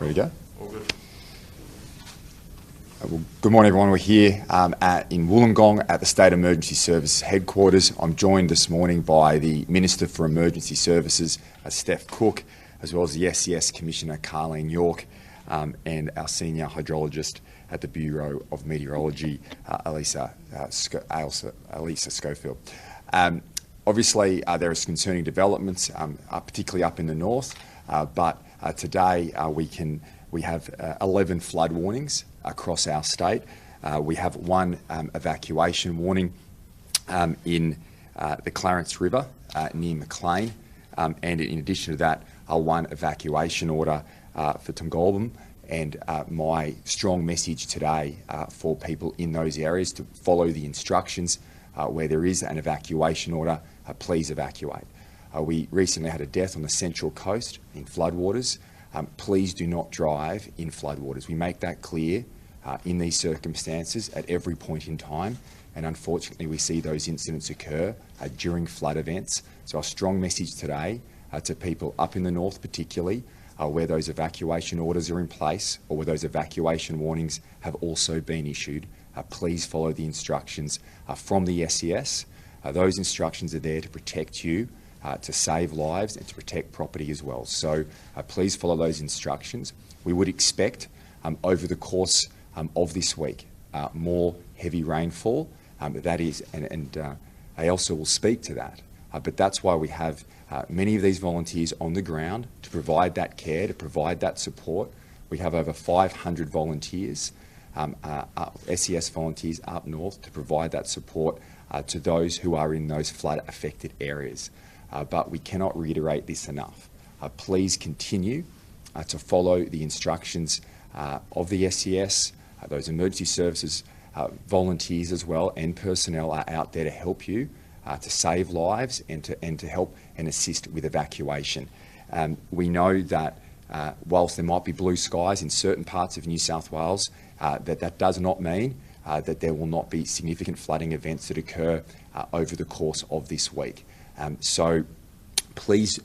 Ready to go? All good. Well, good morning, everyone. We're here in Wollongong at the State Emergency Services headquarters. I'm joined this morning by the Minister for Emergency Services, Steph Cook, as well as the SES Commissioner, Carleen York, and our Senior Hydrologist at the Bureau of Meteorology, Elisa Schofield. Obviously, there are concerning developments, particularly up in the north, but today we have 11 flood warnings across our state. We have one evacuation warning in the Clarence River near Maclean, and in addition to that, one evacuation order for Tongolbum. And my strong message today for people in those areas to follow the instructions. Where there is an evacuation order, please evacuate. We recently had a death on the Central Coast in floodwaters. Please do not drive in floodwaters. We make that clear in these circumstances at every point in time, and unfortunately we see those incidents occur during flood events. So our strong message today to people up in the north particularly, where those evacuation orders are in place or where those evacuation warnings have also been issued, please follow the instructions from the SES. Those instructions are there to protect you, to save lives and to protect property as well. So please follow those instructions. We would expect over the course of this week more heavy rainfall. That is, and Ailsa will speak to that, but that's why we have many of these volunteers on the ground to provide that care, to provide that support. We have over 500 volunteers, SES volunteers up north to provide that support to those who are in those flood-affected areas. But we cannot reiterate this enough. Please continue to follow the instructions of the SES. Those emergency services volunteers as well and personnel are out there to help you, to save lives and to help and assist with evacuation. We know that whilst there might be blue skies in certain parts of New South Wales, that does not mean that there will not be significant flooding events that occur over the course of this week. So please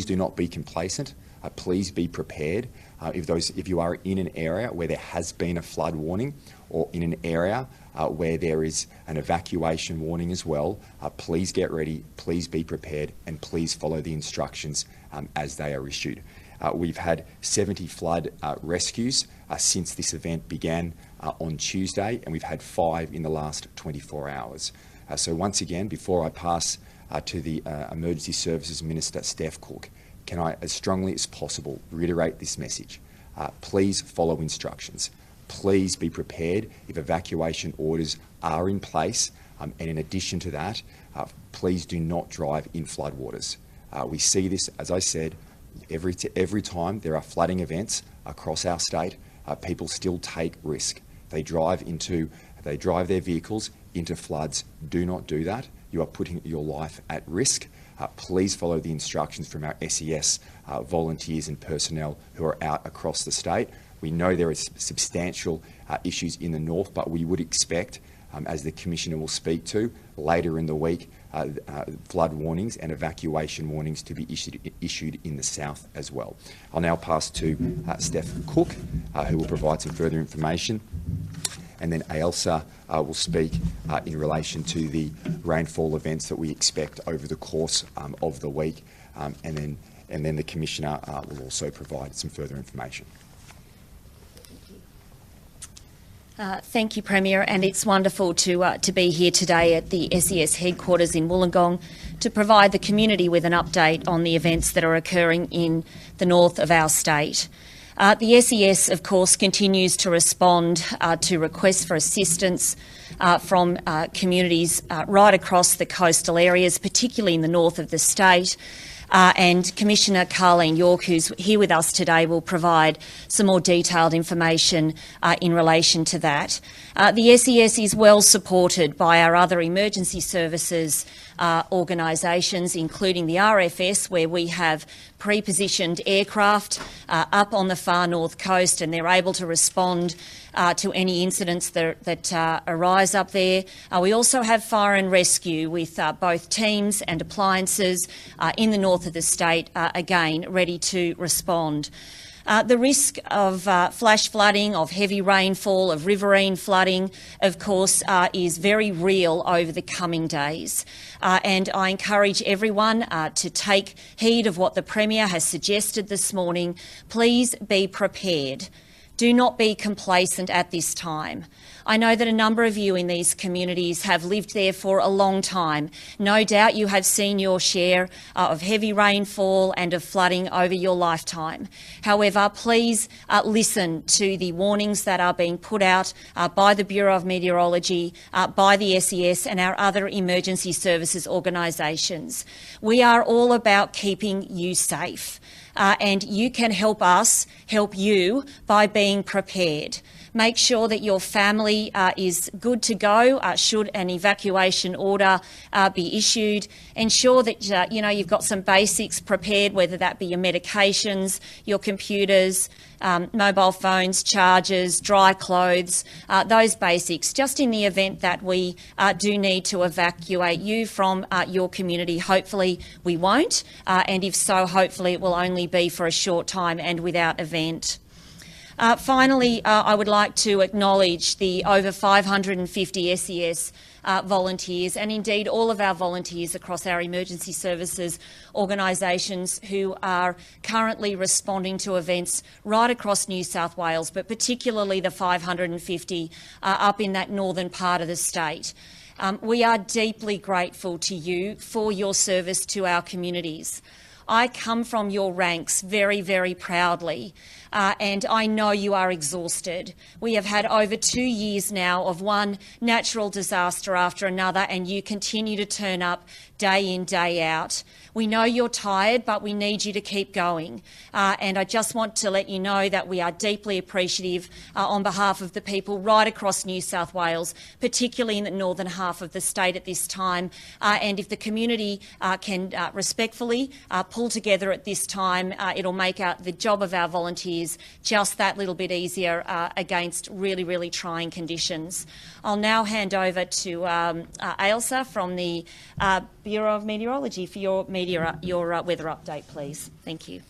do not be complacent. Please be prepared. If you are in an area where there has been a flood warning or in an area where there is an evacuation warning as well, please get ready, please be prepared, and please follow the instructions as they are issued. We've had 70 flood rescues since this event began on Tuesday, and we've had 5 in the last 24 hours. So once again, before I pass to the Emergency Services Minister, Steph Cook, can I, as strongly as possible, reiterate this message? Please follow instructions. Please be prepared if evacuation orders are in place, and in addition to that, please do not drive in floodwaters. We see this, as I said, every time there are flooding events across our state, people still take risk. They drive their vehicles into floods. Do not do that. You are putting your life at risk. Please follow the instructions from our SES volunteers and personnel who are out across the state. We know there are substantial issues in the north, but we would expect, as the Commissioner will speak to later in the week, flood warnings and evacuation warnings to be issued in the south as well. I'll now pass to Steph Cook, who will provide some further information, and then Ailsa will speak in relation to the rainfall events that we expect over the course of the week, and then the Commissioner will also provide some further information. Thank you, Premier, and it's wonderful to be here today at the SES headquarters in Wollongong to provide the community with an update on the events that are occurring in the north of our state. The SES, of course, continues to respond to requests for assistance from communities right across the coastal areas, particularly in the north of the state. And Commissioner Carleen York, who's here with us today, will provide some more detailed information in relation to that. The SES is well supported by our other emergency services organisations, including the RFS, where we have pre-positioned aircraft up on the far north coast, and they're able to respond to any incidents that arise guys up there. We also have fire and rescue with both teams and appliances in the north of the state, again, ready to respond. The risk of flash flooding, of heavy rainfall, of riverine flooding, of course, is very real over the coming days. And I encourage everyone to take heed of what the Premier has suggested this morning. Please be prepared. Do not be complacent at this time. I know that a number of you in these communities have lived there for a long time. No doubt you have seen your share of heavy rainfall and of flooding over your lifetime. However, please listen to the warnings that are being put out by the Bureau of Meteorology, by the SES and our other emergency services organisations. We are all about keeping you safe. And you can help us help you by being prepared. Make sure that your family is good to go should an evacuation order be issued. Ensure that you've got some basics prepared, whether that be your medications, your computers, mobile phones, chargers, dry clothes, those basics, just in the event that we do need to evacuate you from your community. Hopefully we won't, and if so, hopefully it will only be for a short time and without event. Finally, I would like to acknowledge the over 550 SES volunteers and indeed all of our volunteers across our emergency services organisations who are currently responding to events right across New South Wales, but particularly the 550 up in that northern part of the state. We are deeply grateful to you for your service to our communities. I come from your ranks very, very proudly, and I know you are exhausted. We have had over 2 years now of one natural disaster after another, and you continue to turn up day in, day out. We know you're tired, but we need you to keep going. And I just want to let you know that we are deeply appreciative on behalf of the people right across New South Wales, particularly in the northern half of the state at this time. And if the community can respectfully pull together at this time, it'll make the job of our volunteers just that little bit easier against really, really trying conditions. I'll now hand over to Ailsa from the Bureau of Meteorology for your weather update, please. Thank you.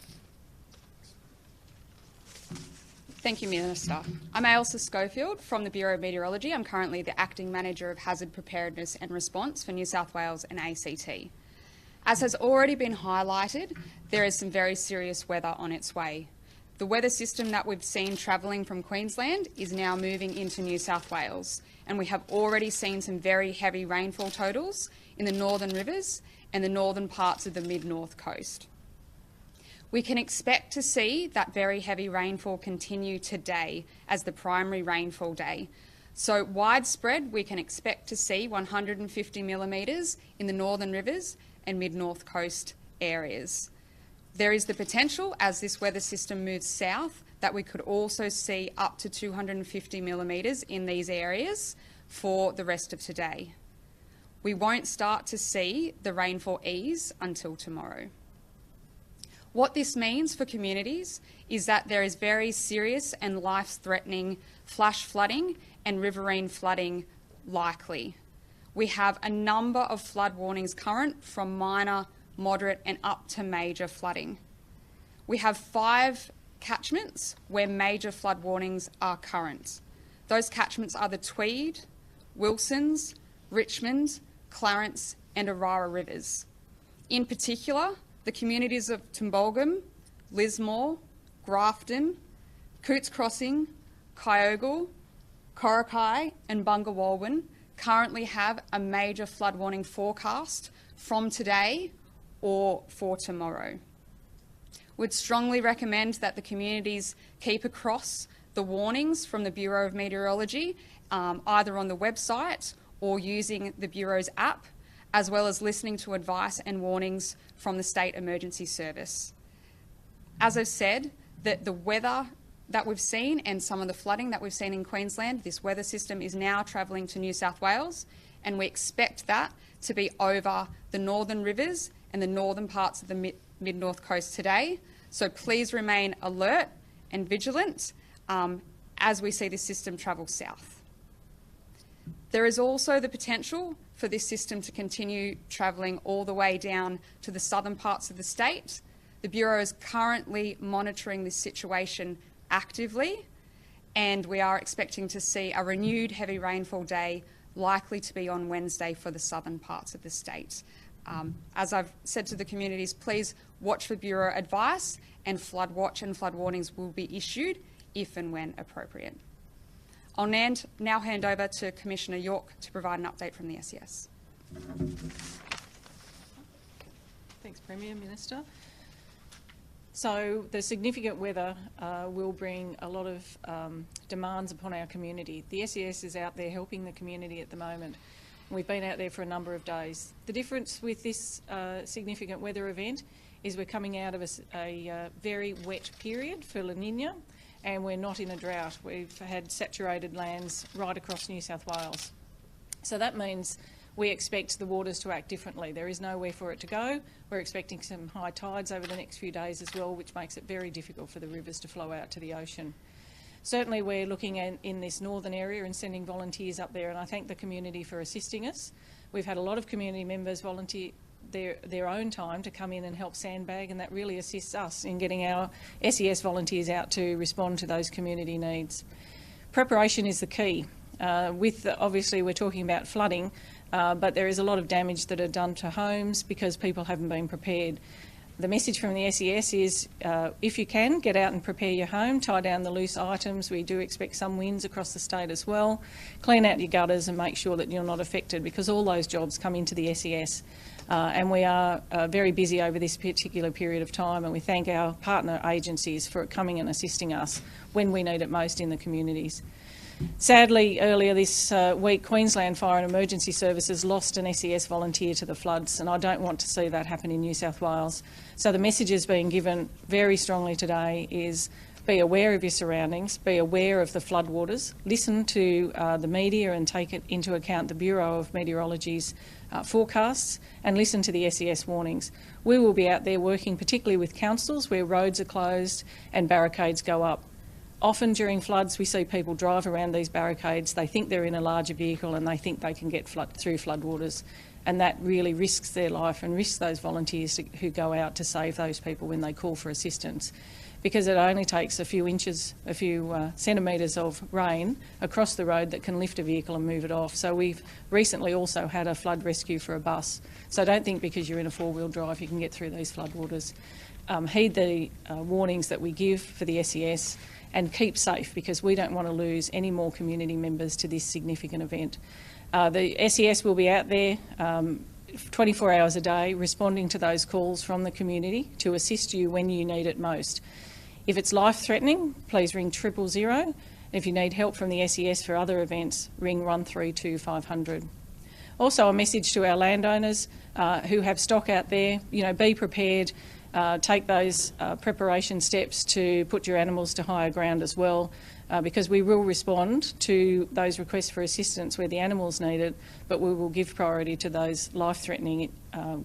Thank you, Minister. I'm Ailsa Schofield from the Bureau of Meteorology. I'm currently the Acting Manager of Hazard Preparedness and Response for New South Wales and ACT. As has already been highlighted, there is some very serious weather on its way. The weather system that we've seen travelling from Queensland is now moving into New South Wales, and we have already seen some very heavy rainfall totals in the northern rivers and the northern parts of the mid-north coast. We can expect to see that very heavy rainfall continue today as the primary rainfall day. So widespread, we can expect to see 150 millimetres in the northern rivers and mid-north coast areas. There is the potential, as this weather system moves south, that we could also see up to 250 millimetres in these areas for the rest of today. We won't start to see the rainfall ease until tomorrow. What this means for communities is that there is very serious and life-threatening flash flooding and riverine flooding likely. We have a number of flood warnings current, from minor, moderate and up to major flooding. We have 5 catchments where major flood warnings are current. Those catchments are the Tweed, Wilsons, Richmond, Clarence and Orara rivers. In particular, the communities of Tumbulgum, Lismore, Grafton, Cootes Crossing, Kyogle, Korakai and Bungawalwyn currently have a major flood warning forecast from today or for tomorrow. We'd strongly recommend that the communities keep across the warnings from the Bureau of Meteorology, either on the website or using the Bureau's app, as well as listening to advice and warnings from the State Emergency Service. As I've said, the weather that we've seen and some of the flooding that we've seen in Queensland, this weather system is now travelling to New South Wales, and we expect that to be over the northern rivers and the northern parts of the mid-north coast today. So please remain alert and vigilant as we see this system travel south. There is also the potential for this system to continue travelling all the way down to the southern parts of the state. The Bureau is currently monitoring this situation actively, and we are expecting to see a renewed heavy rainfall day likely to be on Wednesday for the southern parts of the state. As I've said to the communities, please watch for Bureau advice, and flood watch and flood warnings will be issued if and when appropriate. I'll now hand over to Commissioner York to provide an update from the SES. Thanks, Premier, Minister. So the significant weather will bring a lot of demands upon our community. The SES is out there helping the community at the moment. We've been out there for a number of days. The difference with this significant weather event is we're coming out of a very wet period for La Nina, and we're not in a drought. We've had saturated lands right across New South Wales. So that means we expect the waters to act differently. There is nowhere for it to go. We're expecting some high tides over the next few days as well, which makes it very difficult for the rivers to flow out to the ocean. Certainly we're looking at in this northern area and sending volunteers up there, and I thank the community for assisting us. We've had a lot of community members volunteer their own time to come in and help sandbag, and that really assists us in getting our SES volunteers out to respond to those community needs. Preparation is the key. Obviously we're talking about flooding, but there is a lot of damage that are done to homes because people haven't been prepared. The message from the SES is if you can, get out and prepare your home, tie down the loose items. We do expect some winds across the state as well. Clean out your gutters and make sure that you're not affected, because all those jobs come into the SES. And we are very busy over this particular period of time, and we thank our partner agencies for coming and assisting us when we need it most in the communities. Sadly, earlier this week, Queensland Fire and Emergency Services lost an SES volunteer to the floods, and I don't want to see that happen in New South Wales. So the messages being given very strongly today is be aware of your surroundings, be aware of the floodwaters, listen to the media and take it into account the Bureau of Meteorology's forecasts, and listen to the SES warnings. We will be out there working particularly with councils where roads are closed and barricades go up. Often during floods we see people drive around these barricades, they think they're in a larger vehicle and they think they can get through floodwaters, and that really risks their life and risks those volunteers who go out to save those people when they call for assistance. Because it only takes a few inches, a few centimetres of rain across the road that can lift a vehicle and move it off. So we've recently also had a flood rescue for a bus. So don't think because you're in a four-wheel drive you can get through these floodwaters. Heed the warnings that we give for the SES and keep safe, because we don't want to lose any more community members to this significant event. The SES will be out there 24 hours a day responding to those calls from the community to assist you when you need it most. If it's life-threatening, please ring 000. If you need help from the SES for other events, ring 132 500. Also a message to our landowners who have stock out there, be prepared. Take those preparation steps to put your animals to higher ground as well, because we will respond to those requests for assistance where the animals need it, but we will give priority to those life-threatening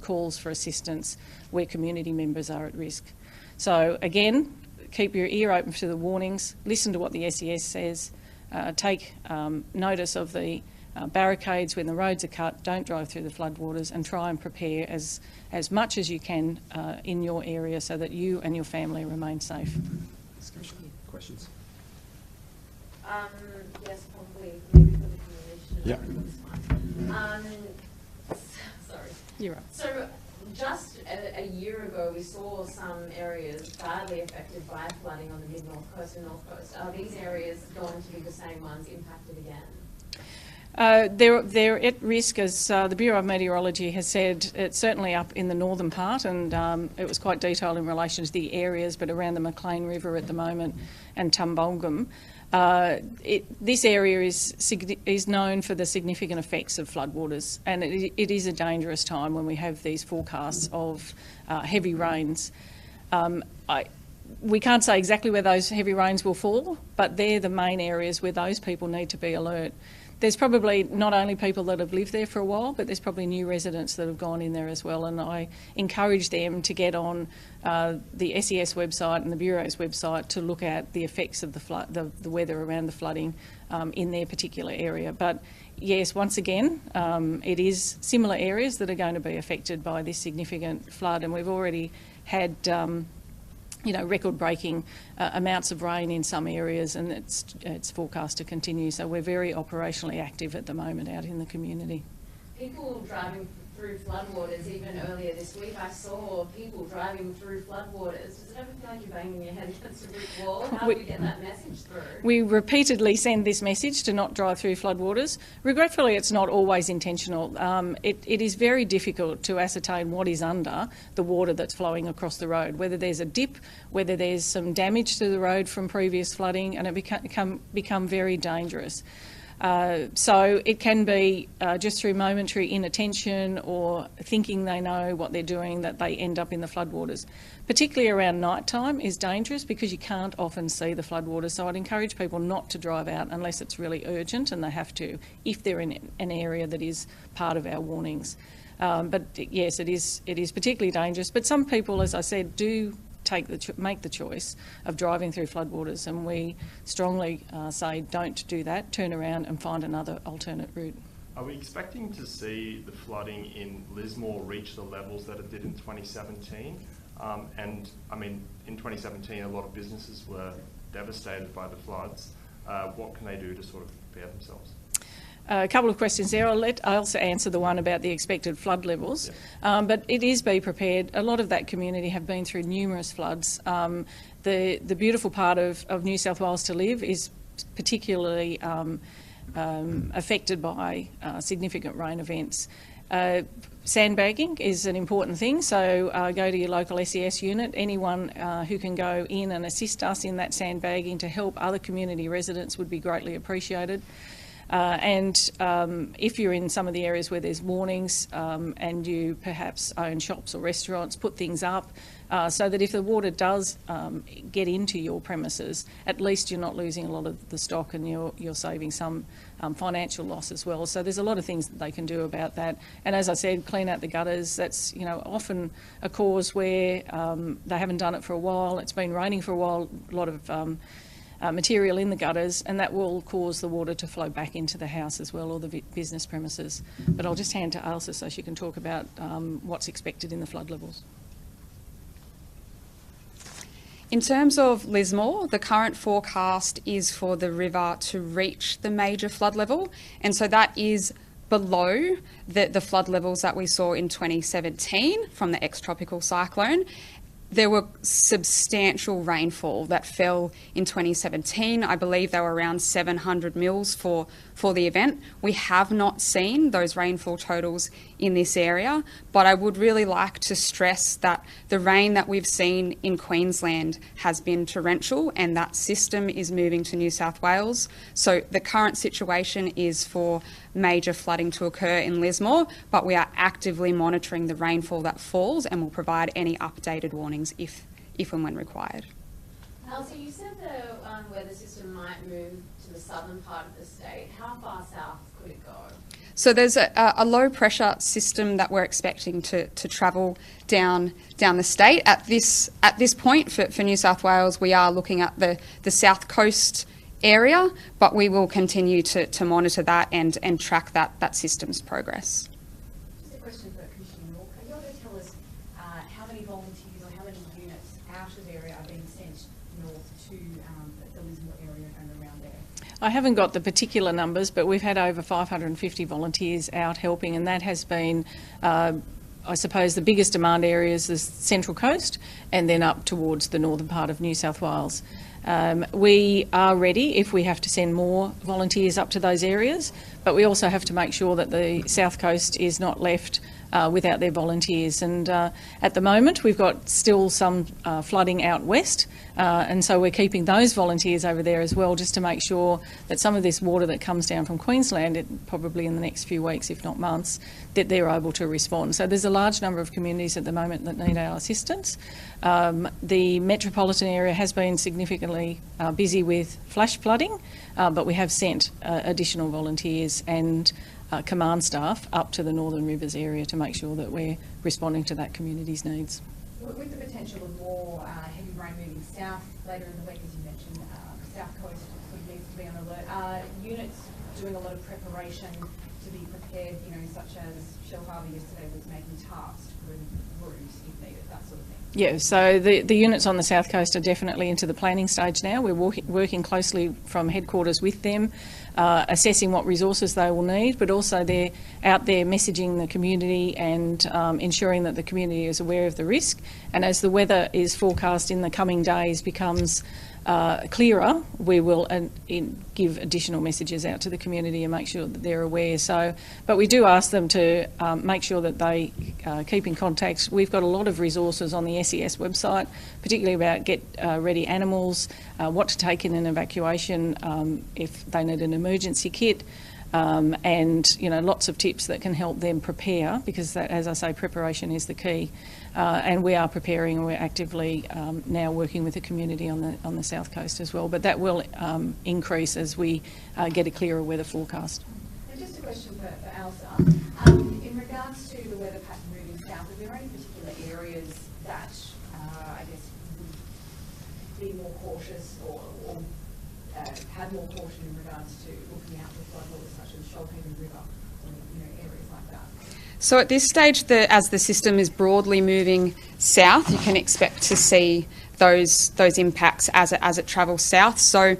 calls for assistance where community members are at risk. So again, keep your ear open to the warnings, listen to what the SES says, take notice of the barricades when the roads are cut, don't drive through the floodwaters, and try and prepare as much as you can in your area so that you and your family remain safe. Discussion, questions? Yes, probably, maybe for the commission. Yeah. Sorry. You're right. So just a year ago we saw some areas badly affected by flooding on the mid-north coast and north coast. Are these areas going to be the same ones impacted again? They're at risk, as the Bureau of Meteorology has said. It's certainly up in the northern part, and it was quite detailed in relation to the areas, but around the Maclean River at the moment and Tumbulgum. This area is known for the significant effects of floodwaters, and it is a dangerous time when we have these forecasts of heavy rains. We can't say exactly where those heavy rains will fall, but they're the main areas where those people need to be alert. There's probably not only people that have lived there for a while, but there's probably new residents that have gone in there as well, and I encourage them to get on the SES website and the Bureau's website to look at the effects of the weather around the flooding in their particular area. But yes, once again, it is similar areas that are going to be affected by this significant flood, and we've already had record-breaking amounts of rain in some areas, and it's forecast to continue. So we're very operationally active at the moment out in the community. People driving through floodwaters, even earlier this week, I saw people driving through floodwaters. Does it ever feel like you're banging your head against a brick wall? How do we get that message through? We repeatedly send this message to not drive through floodwaters. Regretfully, it's not always intentional. It is very difficult to ascertain what is under the water that's flowing across the road, whether there's a dip, whether there's some damage to the road from previous flooding, and it become very dangerous. So it can be just through momentary inattention or thinking they know what they're doing that they end up in the floodwaters. Particularly around night time is dangerous because you can't often see the floodwaters. So I'd encourage people not to drive out unless it's really urgent and they have to, if they're in an area that is part of our warnings. But yes, it is particularly dangerous. But some people, as I said, do make the choice of driving through floodwaters, and we strongly say don't do that, turn around and find another alternate route. Are we expecting to see the flooding in Lismore reach the levels that it did in 2017? And I mean, in 2017 a lot of businesses were devastated by the floods. What can they do to sort of prepare themselves? A couple of questions there. I'll let Ailsa answer the one about the expected flood levels. Yep. But it is be prepared. A lot of that community have been through numerous floods. The beautiful part of New South Wales to live is particularly affected by significant rain events. Sandbagging is an important thing, so go to your local SES unit. Anyone who can go in and assist us in that sandbagging to help other community residents would be greatly appreciated. And if you're in some of the areas where there's warnings and you perhaps own shops or restaurants, put things up so that if the water does get into your premises, at least you're not losing a lot of the stock and you're saving some financial loss as well. So there's a lot of things that they can do about that. And as I said, clean out the gutters. That's often a cause where they haven't done it for a while. It's been raining for a while, a lot of material in the gutters, and that will cause the water to flow back into the house as well, or the business premises. But I'll just hand to Ailsa so she can talk about what's expected in the flood levels. In terms of Lismore, the current forecast is for the river to reach the major flood level, and so that is below the flood levels that we saw in 2017 from the ex-tropical cyclone. There were substantial rainfall that fell in 2017. I believe they were around 700 mils for the event. We have not seen those rainfall totals in this area, but I would really like to stress that the rain that we've seen in Queensland has been torrential, and that system is moving to New South Wales. So the current situation is for major flooding to occur in Lismore, but we are actively monitoring the rainfall that falls and will provide any updated warnings if and when required. Elsa, you said the weather system might move to the southern part of the state. How far south could it go? So there's a low pressure system that we're expecting to travel down the state. At this point for New South Wales, we are looking at the south coast area, but we will continue to monitor that and track that system's progress. Just a question for Commissioner York. Are you able to tell us how many volunteers or how many units out of the area are being sent north to the Lismore area and around there? I haven't got the particular numbers, but we've had over 550 volunteers out helping, and that has been I suppose the biggest demand areas is the Central Coast and then up towards the northern part of New South Wales. We are ready if we have to send more volunteers up to those areas, but we also have to make sure that the South Coast is not left without their volunteers. And at the moment we've got still some flooding out west, and so we're keeping those volunteers over there as well, just to make sure that some of this water that comes down from Queensland, probably in the next few weeks if not months, that they're able to respond. So there's a large number of communities at the moment that need our assistance. The metropolitan area has been significantly busy with flash flooding, but we have sent additional volunteers and command staff up to the Northern Rivers area to make sure that we're responding to that community's needs. With the potential of more heavy rain moving south later in the week, as you mentioned, South Coast sort of needs to be on alert. Are units doing a lot of preparation to be prepared, you know, such as Shell Harbour yesterday was making tarps for roofs if needed, that sort of thing? Yeah, so the units on the South Coast are definitely into the planning stage now. We're working closely from headquarters with them, assessing what resources they will need, but also they're out there messaging the community and ensuring that the community is aware of the risk. And as the weather is forecast in the coming days becomes clearer, we will give additional messages out to the community and make sure that they're aware. So, but we do ask them to make sure that they keep in contact. We've got a lot of resources on the SES website, particularly about get ready animals, what to take in an evacuation if they need an emergency kit. And you know, lots of tips that can help them prepare, because that, as I say, preparation is the key. And we are preparing, and we're actively now working with the community on the South Coast as well. But that will increase as we get a clearer weather forecast. And just a question for Elsa. In regards to the weather pattern moving south, are there any particular areas that I guess would be more cautious or have more caution in regards to looking out for floodwaters such as Shoalhaven River or, you know, areas like that? So at this stage, as the system is broadly moving south, you can expect to see those impacts as it travels south. So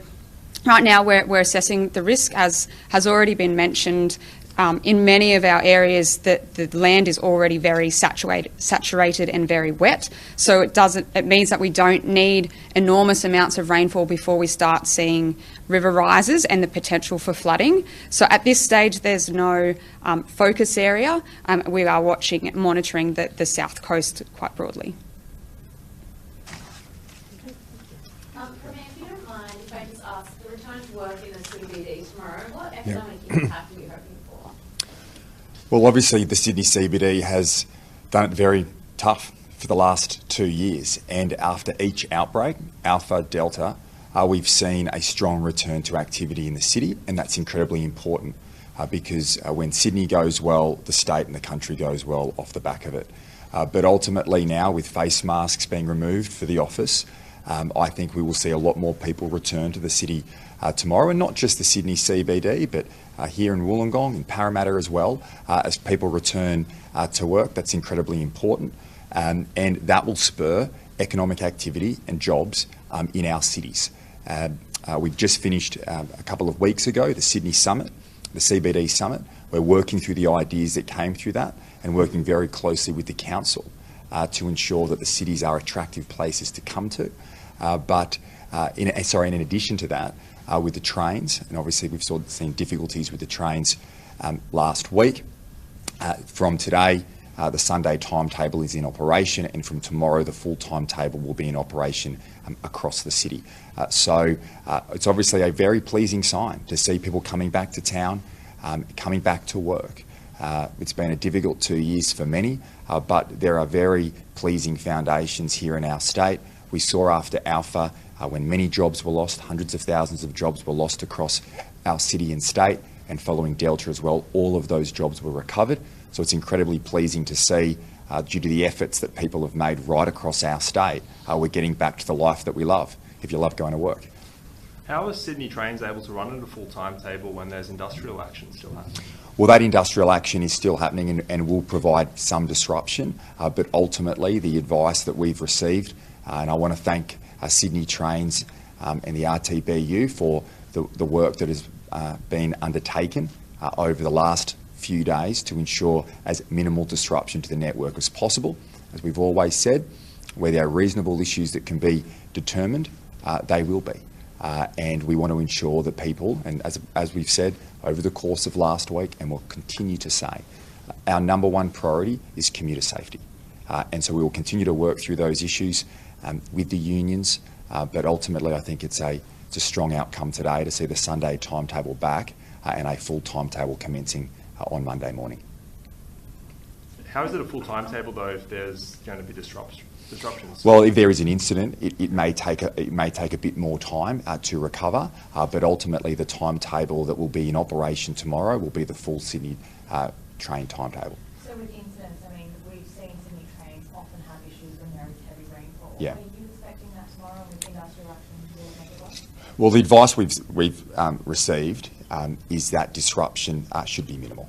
right now we're assessing the risk, as has already been mentioned. In many of our areas, the land is already very saturated and very wet. So it means that we don't need enormous amounts of rainfall before we start seeing river rises and the potential for flooding. So at this stage, there's no focus area. We are watching, monitoring the South Coast quite broadly. Premier, if you don't mind, if I just ask, the return to work in the CBD tomorrow, what economic impact are you hoping for? Well, obviously the Sydney CBD has done it very tough for the last 2 years, and after each outbreak, Alpha, Delta, we've seen a strong return to activity in the city, and that's incredibly important because when Sydney goes well, the state and the country goes well off the back of it. But ultimately now, with face masks being removed for the office, I think we will see a lot more people return to the city tomorrow, and not just the Sydney CBD, but here in Wollongong, in Parramatta as well, as people return to work. That's incredibly important, and that will spur economic activity and jobs in our cities. We've just finished a couple of weeks ago the Sydney Summit, the CBD Summit. We're working through the ideas that came through that and working very closely with the council to ensure that the cities are attractive places to come to. In addition to that, with the trains, and obviously we've seen difficulties with the trains last week. From today, the Sunday timetable is in operation, and from tomorrow the full timetable will be in operation across the city. So it's obviously a very pleasing sign to see people coming back to town, coming back to work. It's been a difficult 2 years for many, but there are very pleasing foundations here in our state. We saw after Alpha, when many jobs were lost, hundreds of thousands of jobs were lost across our city and state, and following Delta as well, all of those jobs were recovered. So it's incredibly pleasing to see, due to the efforts that people have made right across our state, we're getting back to the life that we love, if you love going to work. How are Sydney Trains able to run at a full timetable when there's industrial action still happening? Well, that industrial action is still happening and will provide some disruption, but ultimately the advice that we've received, and I want to thank Sydney Trains and the RTBU for the work that has been undertaken over the last few days to ensure as minimal disruption to the network as possible. As we've always said, where there are reasonable issues that can be determined, they will be. And we want to ensure that people, and as we've said over the course of last week, and will continue to say, our number one priority is commuter safety. And so we will continue to work through those issues with the unions, but ultimately I think it's a strong outcome today to see the Sunday timetable back and a full timetable commencing on Monday morning. How is it a full timetable though if there's going to be disruptions? Well, if there is an incident, it may take a bit more time to recover, but ultimately the timetable that will be in operation tomorrow will be the full Sydney train timetable. So with incidents, I mean, we've seen Sydney Trains often have issues when there is heavy rainfall. Yeah. Are you expecting that tomorrow with industrial action to make it work? Well, the advice we've received is that disruption should be minimal.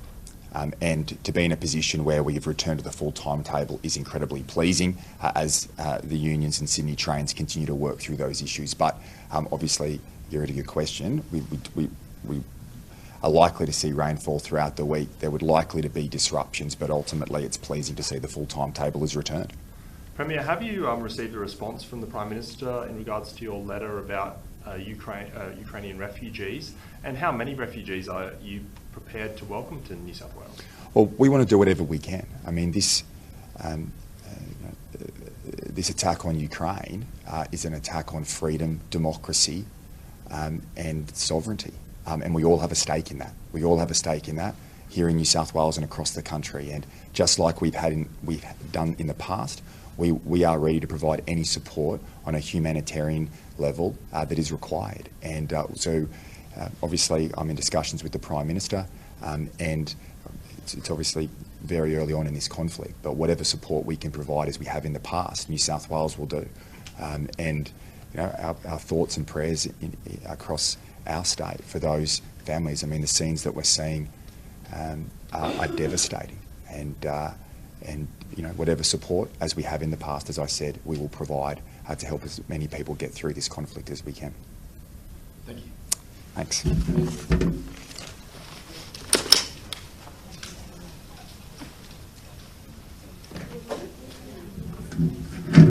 And to be in a position where we have returned to the full timetable is incredibly pleasing as the unions and Sydney Trains continue to work through those issues. But obviously, you're at a good question. We are likely to see rainfall throughout the week. There would likely to be disruptions, but ultimately it's pleasing to see the full timetable is returned. Premier, have you received a response from the Prime Minister in regards to your letter about Ukrainian refugees, and how many refugees are you prepared to welcome to New South Wales? Well, we want to do whatever we can. I mean, this attack on Ukraine is an attack on freedom, democracy, and sovereignty, and we all have a stake in that. We all have a stake in that here in New South Wales and across the country. And just like we've done in the past, we are ready to provide any support on a humanitarian level that is required. And so obviously I'm in discussions with the Prime Minister, and it's obviously very early on in this conflict, but whatever support we can provide as we have in the past, New South Wales will do. And you know, our thoughts and prayers across our state for those families. I mean, the scenes that we're seeing are devastating, and you know, whatever support, as we have in the past, as I said, we will provide to help as many people get through this conflict as we can. Thank you. Thanks.